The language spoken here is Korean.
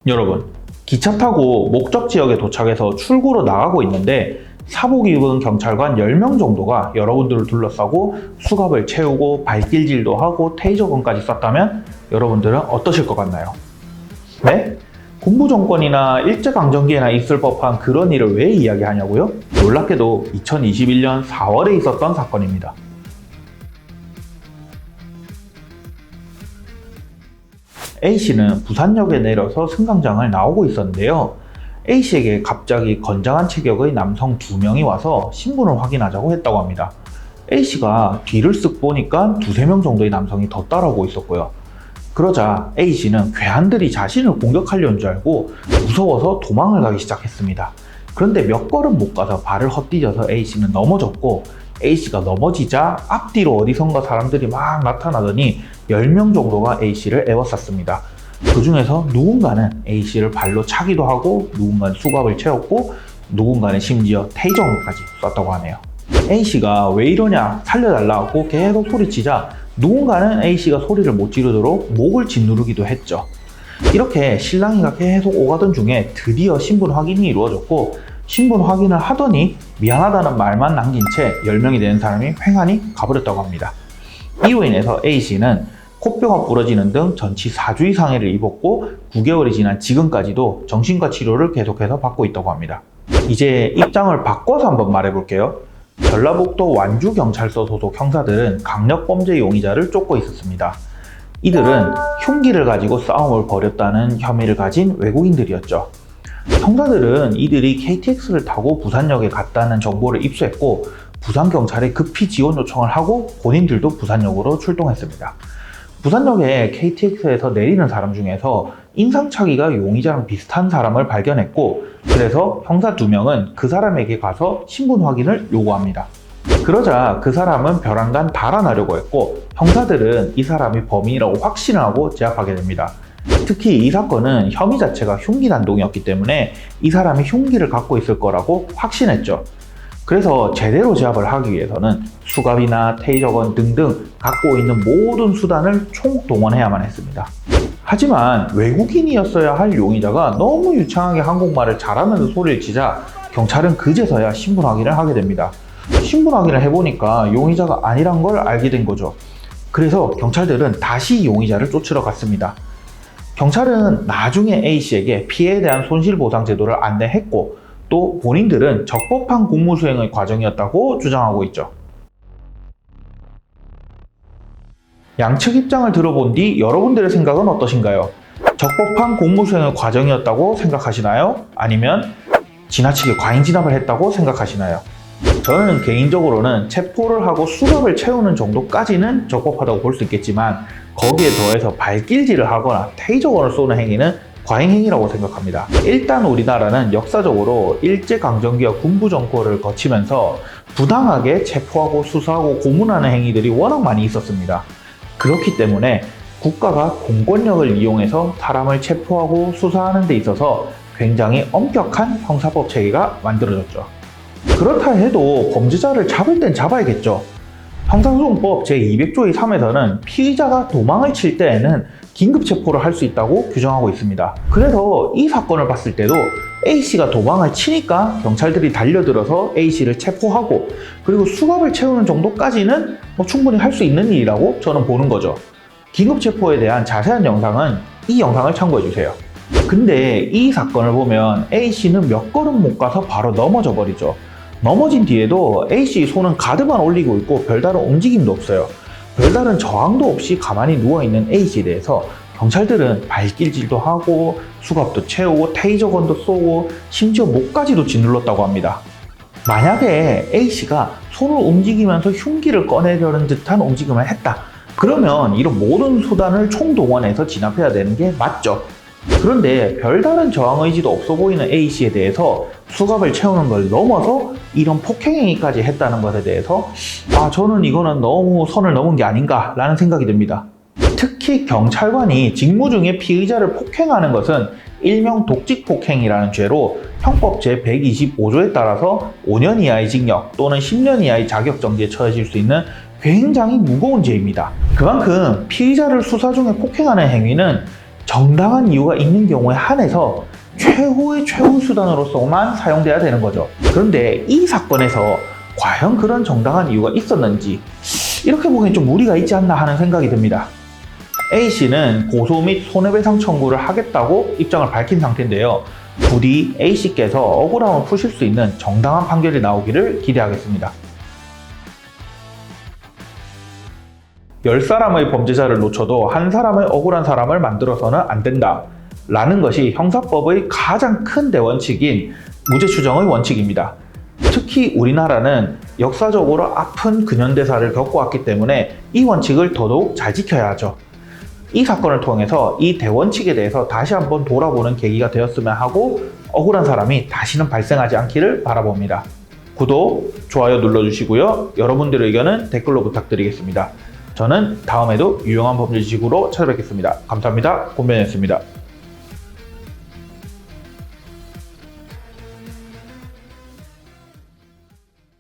여러분, 기차 타고 목적 지역에 도착해서 출구로 나가고 있는데 사복 입은 경찰관 10명 정도가 여러분들을 둘러싸고 수갑을 채우고 발길질도 하고 테이저건까지 쐈다면 여러분들은 어떠실 것 같나요? 네? 군부 정권이나 일제강점기에나 있을 법한 그런 일을 왜 이야기하냐고요? 놀랍게도 2021년 4월에 있었던 사건입니다. A씨는 부산역에 내려서 승강장을 나오고 있었는데요. A씨에게 갑자기 건장한 체격의 남성 2명이 와서 신분을 확인하자고 했다고 합니다. A씨가 뒤를 쓱 보니까 2~3명 정도의 남성이 더 따라오고 있었고요. 그러자 A씨는 괴한들이 자신을 공격하려는 줄 알고 무서워서 도망을 가기 시작했습니다. 그런데 몇 걸음 못 가서 발을 헛디뎌서 A씨는 넘어졌고, A씨가 넘어지자 앞뒤로 어디선가 사람들이 막 나타나더니 10명 정도가 A씨를 에워쌌습니다. 그 중에서 누군가는 A씨를 발로 차기도 하고, 누군가는 수갑을 채웠고, 누군가는 심지어 테이저건까지 쐈다고 하네요. A씨가 왜 이러냐, 살려달라고 계속 소리치자 누군가는 A씨가 소리를 못 지르도록 목을 짓누르기도 했죠. 이렇게 실랑이가 계속 오가던 중에 드디어 신분 확인이 이루어졌고, 신분 확인을 하더니 미안하다는 말만 남긴 채 10명이 되는 사람이 횡하니 가버렸다고 합니다. 이로 인해서 A씨는 코뼈가 부러지는 등 전치 4주 이상해를 입었고 9개월이 지난 지금까지도 정신과 치료를 계속해서 받고 있다고 합니다. 이제 입장을 바꿔서 한번 말해볼게요. 전라북도 완주경찰서 소속 형사들은 강력범죄 용의자를 쫓고 있었습니다. 이들은 흉기를 가지고 싸움을 벌였다는 혐의를 가진 외국인들이었죠. 형사들은 이들이 KTX를 타고 부산역에 갔다는 정보를 입수했고, 부산경찰에 급히 지원 요청을 하고 본인들도 부산역으로 출동했습니다. 부산역에 KTX에서 내리는 사람 중에서 인상착의가 용의자랑 비슷한 사람을 발견했고, 그래서 형사 2명은 그 사람에게 가서 신분 확인을 요구합니다. 그러자 그 사람은 벼랑간 달아나려고 했고, 형사들은 이 사람이 범인이라고 확신을 하고 제압하게 됩니다. 특히 이 사건은 혐의 자체가 흉기 난동이었기 때문에 이 사람이 흉기를 갖고 있을 거라고 확신했죠. 그래서 제대로 제압을 하기 위해서는 수갑이나 테이저건 등등 갖고 있는 모든 수단을 총동원해야만 했습니다. 하지만 외국인이었어야 할 용의자가 너무 유창하게 한국말을 잘하면서 소리를 치자 경찰은 그제서야 신분 확인을 하게 됩니다. 신분 확인을 해보니까 용의자가 아니란 걸 알게 된 거죠. 그래서 경찰들은 다시 용의자를 쫓으러 갔습니다. 경찰은 나중에 A씨에게 피해에 대한 손실보상 제도를 안내했고, 또 본인들은 적법한 공무수행의 과정이었다고 주장하고 있죠. 양측 입장을 들어본 뒤 여러분들의 생각은 어떠신가요? 적법한 공무수행의 과정이었다고 생각하시나요? 아니면 지나치게 과잉 진압을 했다고 생각하시나요? 저는 개인적으로는 체포를 하고 수갑을 채우는 정도까지는 적법하다고 볼 수 있겠지만, 거기에 더해서 발길질을 하거나 테이저건을 쏘는 행위는 과잉행위라고 생각합니다. 일단 우리나라는 역사적으로 일제강점기와 군부 정권을 거치면서 부당하게 체포하고 수사하고 고문하는 행위들이 워낙 많이 있었습니다. 그렇기 때문에 국가가 공권력을 이용해서 사람을 체포하고 수사하는 데 있어서 굉장히 엄격한 형사법 체계가 만들어졌죠. 그렇다 해도 범죄자를 잡을 땐 잡아야겠죠. 형사소송법 제200조의 3에서는 피의자가 도망을 칠 때에는 긴급 체포를 할 수 있다고 규정하고 있습니다. 그래서 이 사건을 봤을 때도 A씨가 도망을 치니까 경찰들이 달려들어서 A씨를 체포하고, 그리고 수갑을 채우는 정도까지는 충분히 할 수 있는 일이라고 저는 보는 거죠. 긴급 체포에 대한 자세한 영상은 이 영상을 참고해주세요. 근데 이 사건을 보면 A씨는 몇 걸음 못 가서 바로 넘어져 버리죠. 넘어진 뒤에도 A씨 손은 가드만 올리고 있고 별다른 움직임도 없어요. 별다른 저항도 없이 가만히 누워있는 A씨에 대해서 경찰들은 발길질도 하고 수갑도 채우고 테이저건도 쏘고 심지어 목까지도 짓눌렀다고 합니다. 만약에 A씨가 손을 움직이면서 흉기를 꺼내려는 듯한 움직임을 했다, 그러면 이런 모든 수단을 총동원해서 진압해야 되는 게 맞죠. 그런데 별다른 저항 의지도 없어 보이는 A씨에 대해서 수갑을 채우는 걸 넘어서 이런 폭행행위까지 했다는 것에 대해서 저는 이거는 너무 선을 넘은 게 아닌가 라는 생각이 듭니다. 특히 경찰관이 직무 중에 피의자를 폭행하는 것은 일명 독직폭행이라는 죄로 형법 제125조에 따라서 5년 이하의 징역 또는 10년 이하의 자격정지에 처해질 수 있는 굉장히 무거운 죄입니다. 그만큼 피의자를 수사 중에 폭행하는 행위는 정당한 이유가 있는 경우에 한해서 최후의 최후 수단으로서만 사용돼야 되는 거죠. 그런데 이 사건에서 과연 그런 정당한 이유가 있었는지 이렇게 보기엔 좀 무리가 있지 않나 하는 생각이 듭니다. A씨는 고소 및 손해배상 청구를 하겠다고 입장을 밝힌 상태인데요. 부디 A씨께서 억울함을 푸실 수 있는 정당한 판결이 나오기를 기대하겠습니다. 10사람의 범죄자를 놓쳐도 한 사람의 억울한 사람을 만들어서는 안 된다 라는 것이 형사법의 가장 큰 대원칙인 무죄 추정의 원칙입니다. 특히 우리나라는 역사적으로 아픈 근현대사를 겪어왔기 때문에 이 원칙을 더더욱 잘 지켜야 하죠. 이 사건을 통해서 이 대원칙에 대해서 다시 한번 돌아보는 계기가 되었으면 하고 억울한 사람이 다시는 발생하지 않기를 바라봅니다. 구독, 좋아요 눌러주시고요. 여러분들의 의견은 댓글로 부탁드리겠습니다. 저는 다음에도 유용한 범죄 지식으로 찾아뵙겠습니다. 감사합니다. 곤변이었습니다.